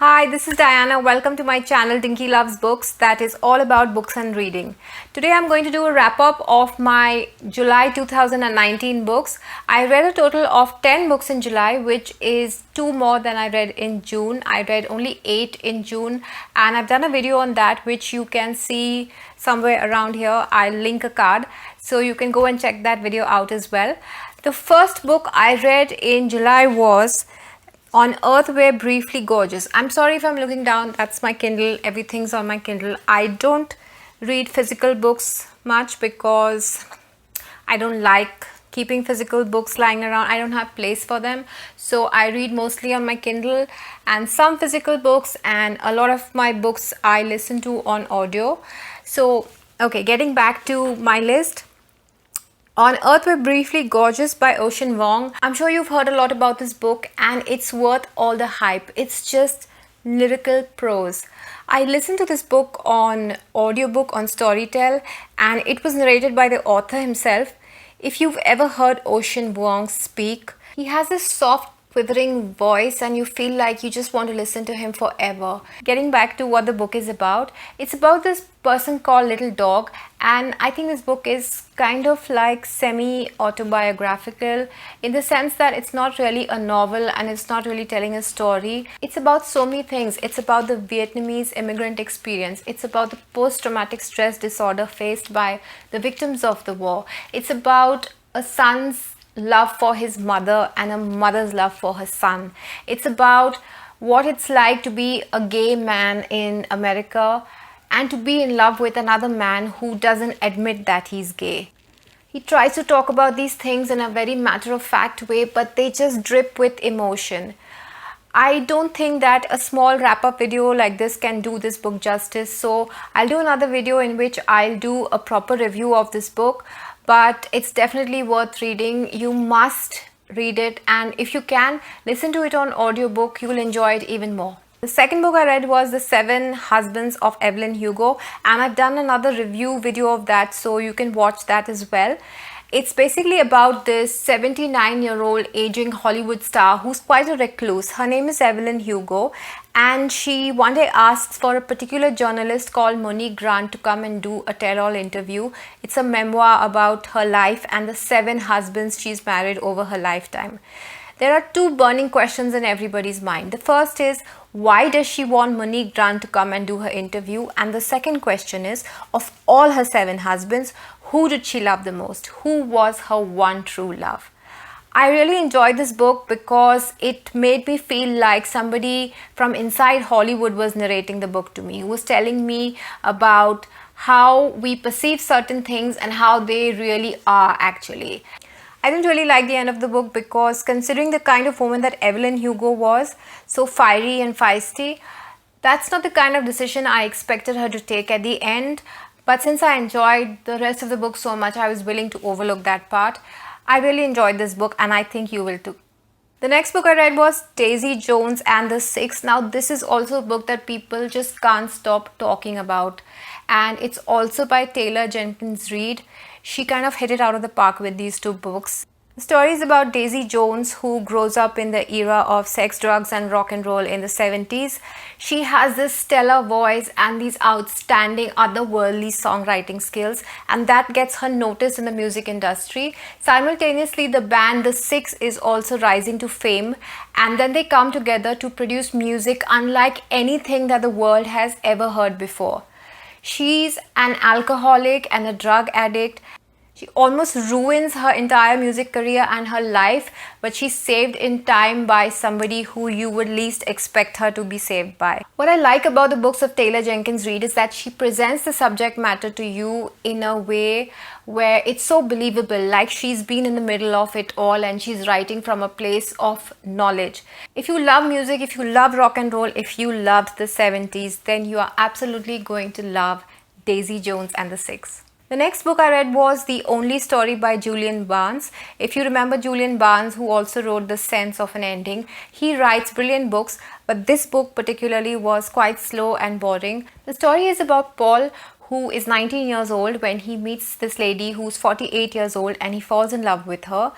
Hi, this is Diana. Welcome to my channel Dinky Loves Books, that is all about books and reading. Today I'm going to do a wrap up of my July 2019 books. I read a total of 10 books in July, which is 2 more than I read in June. I read only 8 in June, and I've done a video on that which you can see somewhere around here. I'll link a card so you can go and check that video out as well. The first book I read in July was On Earth We're Briefly Gorgeous. I'm sorry if I'm looking down, that's my Kindle, everything's on my Kindle. I don't read physical books much because I don't like keeping physical books lying around. I don't have place for them, so I read mostly on my Kindle and some physical books, and a lot of my books I listen to on audio. So okay, getting back to my list. On Earth We're Briefly Gorgeous by Ocean Vuong. I'm sure you've heard a lot about this book and it's worth all the hype. It's just lyrical prose. I listened to this book on audiobook on Storytel and it was narrated by the author himself. If you've ever heard Ocean Vuong speak, he has this soft quivering voice and you feel like you just want to listen to him forever. Getting back to what the book is about, it's about this person called Little Dog, and I think this book is kind of like semi-autobiographical in the sense that it's not really a novel and it's not really telling a story. It's about so many things. It's about the Vietnamese immigrant experience. It's about the post-traumatic stress disorder faced by the victims of the war. It's about a son's love for his mother and a mother's love for her son. It's about what it's like to be a gay man in America and to be in love with another man who doesn't admit that he's gay. He tries to talk about these things in a very matter-of-fact way, but they just drip with emotion. I don't think that a small wrap-up video like this can do this book justice, so I'll do another video in which I'll do a proper review of this book. But it's definitely worth reading. You must read it, and if you can, listen to it on audiobook. You will enjoy it even more. The second book I read was The 7 Husbands of Evelyn Hugo, and I've done another review video of that, so you can watch that as well. It's basically about this 79-year-old aging Hollywood star who's quite a recluse. Her name is Evelyn Hugo, and she one day asks for a particular journalist called Monique Grant to come and do a tell-all interview. It's a memoir about her life and the 7 husbands she's married over her lifetime. There are 2 burning questions in everybody's mind. The first is, why does she want Monique Grant to come and do her interview? And the second question is, of all her 7 husbands, who did she love the most? Who was her one true love? I really enjoyed this book because it made me feel like somebody from inside Hollywood was narrating the book to me, who was telling me about how we perceive certain things and how they really are actually. I didn't really like the end of the book because considering the kind of woman that Evelyn Hugo was, so fiery and feisty, that's not the kind of decision I expected her to take at the end. But since I enjoyed the rest of the book so much, I was willing to overlook that part. I really enjoyed this book and I think you will too. The next book I read was Daisy Jones and the Six. Now this is also a book that people just can't stop talking about, and it's also by Taylor Jenkins Reid. She kind of hit it out of the park with these 2 books. The story is about Daisy Jones, who grows up in the era of sex, drugs and rock and roll in the 70s. She has this stellar voice and these outstanding otherworldly songwriting skills, and that gets her noticed in the music industry. Simultaneously, the band The Six is also rising to fame, and then they come together to produce music unlike anything that the world has ever heard before. She's an alcoholic and a drug addict. She almost ruins her entire music career and her life, but she's saved in time by somebody who you would least expect her to be saved by. What I like about the books of Taylor Jenkins Reid is that she presents the subject matter to you in a way where it's so believable, like she's been in the middle of it all and she's writing from a place of knowledge. If you love music, if you love rock and roll, if you loved the 70s, then you are absolutely going to love Daisy Jones and the Six. The next book I read was The Only Story by Julian Barnes. If you remember Julian Barnes, who also wrote The Sense of an Ending, he writes brilliant books, but this book particularly was quite slow and boring. The story is about Paul, who is 19 years old when he meets this lady who's 48 years old and he falls in love with her.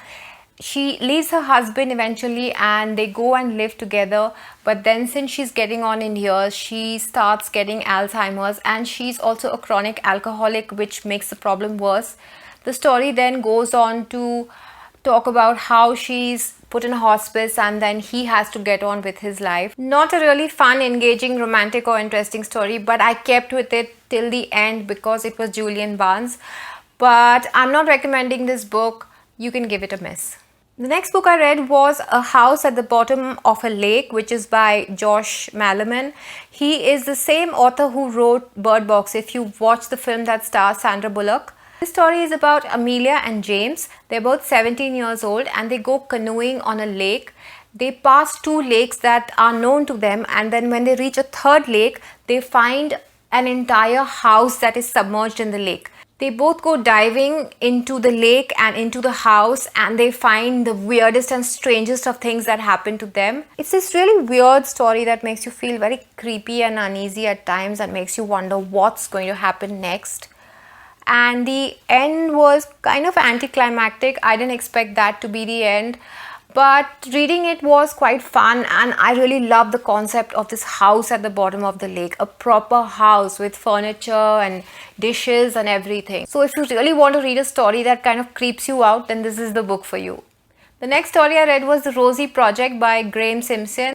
She leaves her husband eventually and they go and live together, but then since she's getting on in years, she starts getting Alzheimer's, and she's also a chronic alcoholic, which makes the problem worse. The story then goes on to talk about how she's put in a hospice and then he has to get on with his life. Not a really fun, engaging, romantic or interesting story, but I kept with it till the end because it was Julian Barnes. But I'm not recommending this book. You can give it a miss. The next book I read was A House at the Bottom of a Lake, which is by Josh Malerman. He is the same author who wrote Bird Box, if you watch the film that stars Sandra Bullock. This story is about Amelia and James. They're both 17 years old and they go canoeing on a lake. They pass two lakes that are known to them, and then when they reach a third lake, they find an entire house that is submerged in the lake. They both go diving into the lake and into the house, and they find the weirdest and strangest of things that happen to them. It's this really weird story that makes you feel very creepy and uneasy at times and makes you wonder what's going to happen next. And the end was kind of anticlimactic. I didn't expect that to be the end. But reading it was quite fun, and I really love the concept of this house at the bottom of the lake, a proper house with furniture and dishes and everything. So if you really want to read a story that kind of creeps you out, then this is the book for you. The next story I read was The Rosie Project by Graham Simpson.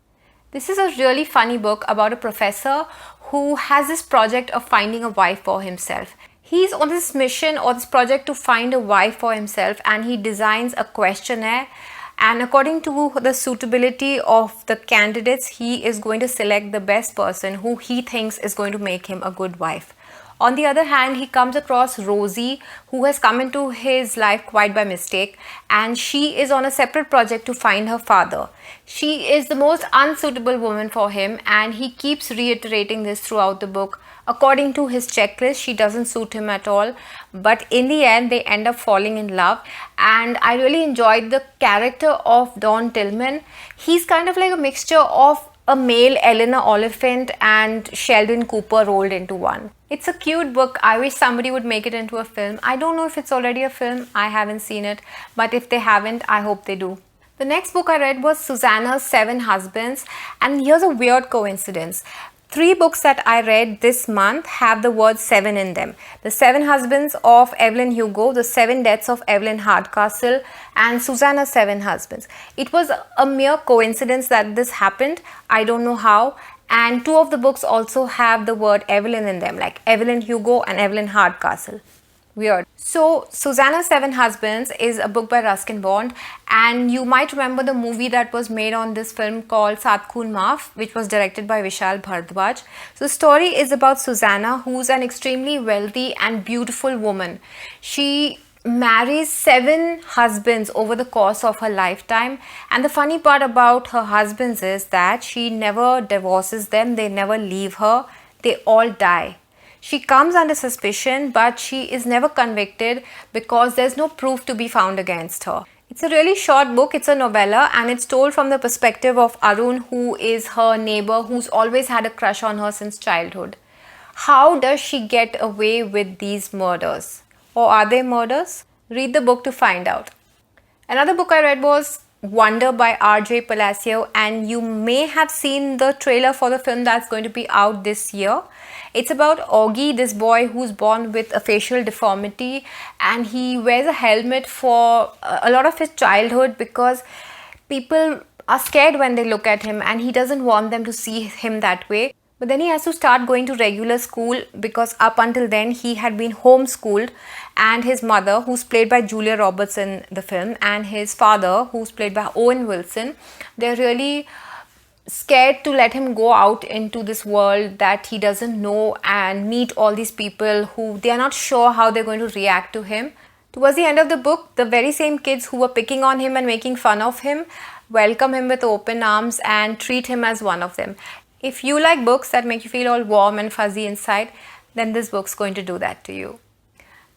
This is a really funny book about a professor who has this project of finding a wife for himself. He's on this mission or this project to find a wife for himself, and he designs a questionnaire. And according to the suitability of the candidates, he is going to select the best person who he thinks is going to make him a good wife. On the other hand, he comes across Rosie, who has come into his life quite by mistake, and she is on a separate project to find her father. She is the most unsuitable woman for him, and he keeps reiterating this throughout the book. According to his checklist, she doesn't suit him at all, but in the end they end up falling in love. And I really enjoyed the character of Don Tillman. He's kind of like a mixture of a male Eleanor Oliphant and Sheldon Cooper rolled into one. It's a cute book. I wish somebody would make it into a film. I don't know if it's already a film. I haven't seen it, but if they haven't, I hope they do. The next book I read was Susanna's Seven Husbands, and here's a weird coincidence. 3 books that I read this month have the word 7 in them. The 7 Husbands of Evelyn Hugo, The 7 Deaths of Evelyn Hardcastle, and Susanna's 7 Husbands. It was a mere coincidence that this happened. I don't know how. And 2 of the books also have the word Evelyn in them, like Evelyn Hugo and Evelyn Hardcastle. Weird. So, Susanna's 7 Husbands is a book by Ruskin Bond, and you might remember the movie that was made on this film called Saat Khoon Maaf, which was directed by Vishal Bhardwaj. So, the story is about Susanna, who's an extremely wealthy and beautiful woman. She marries 7 husbands over the course of her lifetime, and the funny part about her husbands is that she never divorces them, they never leave her, they all die. She comes under suspicion, but she is never convicted because there's no proof to be found against her. It's a really short book, it's a novella, and it's told from the perspective of Arun, who is her neighbor who's always had a crush on her since childhood. How does she get away with these murders? Or are they murders? Read the book to find out. Another book I read was Wonder by R.J. Palacio, and you may have seen the trailer for the film that's going to be out this year. It's about Augie, this boy who's born with a facial deformity, and he wears a helmet for a lot of his childhood because people are scared when they look at him, and he doesn't want them to see him that way. But then he has to start going to regular school because up until then he had been homeschooled, and his mother, who's played by Julia Roberts in the film, and his father, who's played by Owen Wilson, they're really scared to let him go out into this world that he doesn't know and meet all these people who they are not sure how they're going to react to him. Towards the end of the book, the very same kids who were picking on him and making fun of him welcome him with open arms and treat him as one of them. If you like books that make you feel all warm and fuzzy inside, then this book's going to do that to you.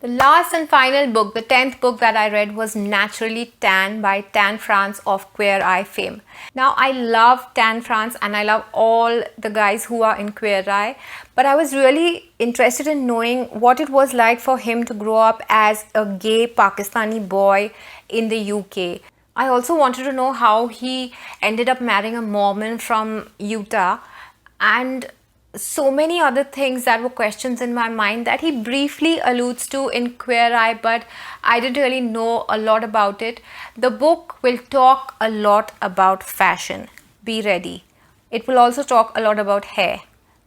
The last and final book, the 10th book that I read, was Naturally Tan by Tan France of Queer Eye fame. Now, I love Tan France and I love all the guys who are in Queer Eye, but I was really interested in knowing what it was like for him to grow up as a gay Pakistani boy in the UK. I also wanted to know how he ended up marrying a Mormon from Utah, and so many other things that were questions in my mind that he briefly alludes to in Queer Eye, but I didn't really know a lot about it. The book will talk a lot about fashion. Be ready. It will also talk a lot about hair.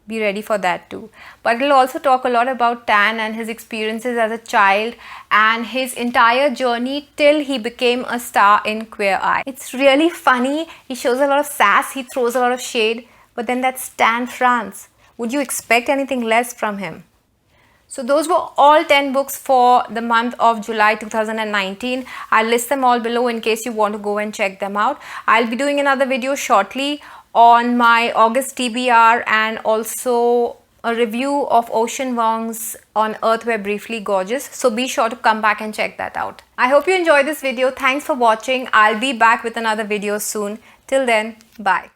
Be ready for that too. But it'll also talk a lot about Tan and his experiences as a child and his entire journey till he became a star in Queer Eye. It's really funny. He shows a lot of sass, he throws a lot of shade, but then that's Tan France. Would you expect anything less from him? So those were all 10 books for the month of July 2019. I'll list them all below in case you want to go and check them out. I'll be doing another video shortly on my August TBR and also a review of Ocean Vuong's On Earth We're Briefly Gorgeous. So be sure to come back and check that out. I hope you enjoyed this video. Thanks for watching. I'll be back with another video soon. Till then, bye.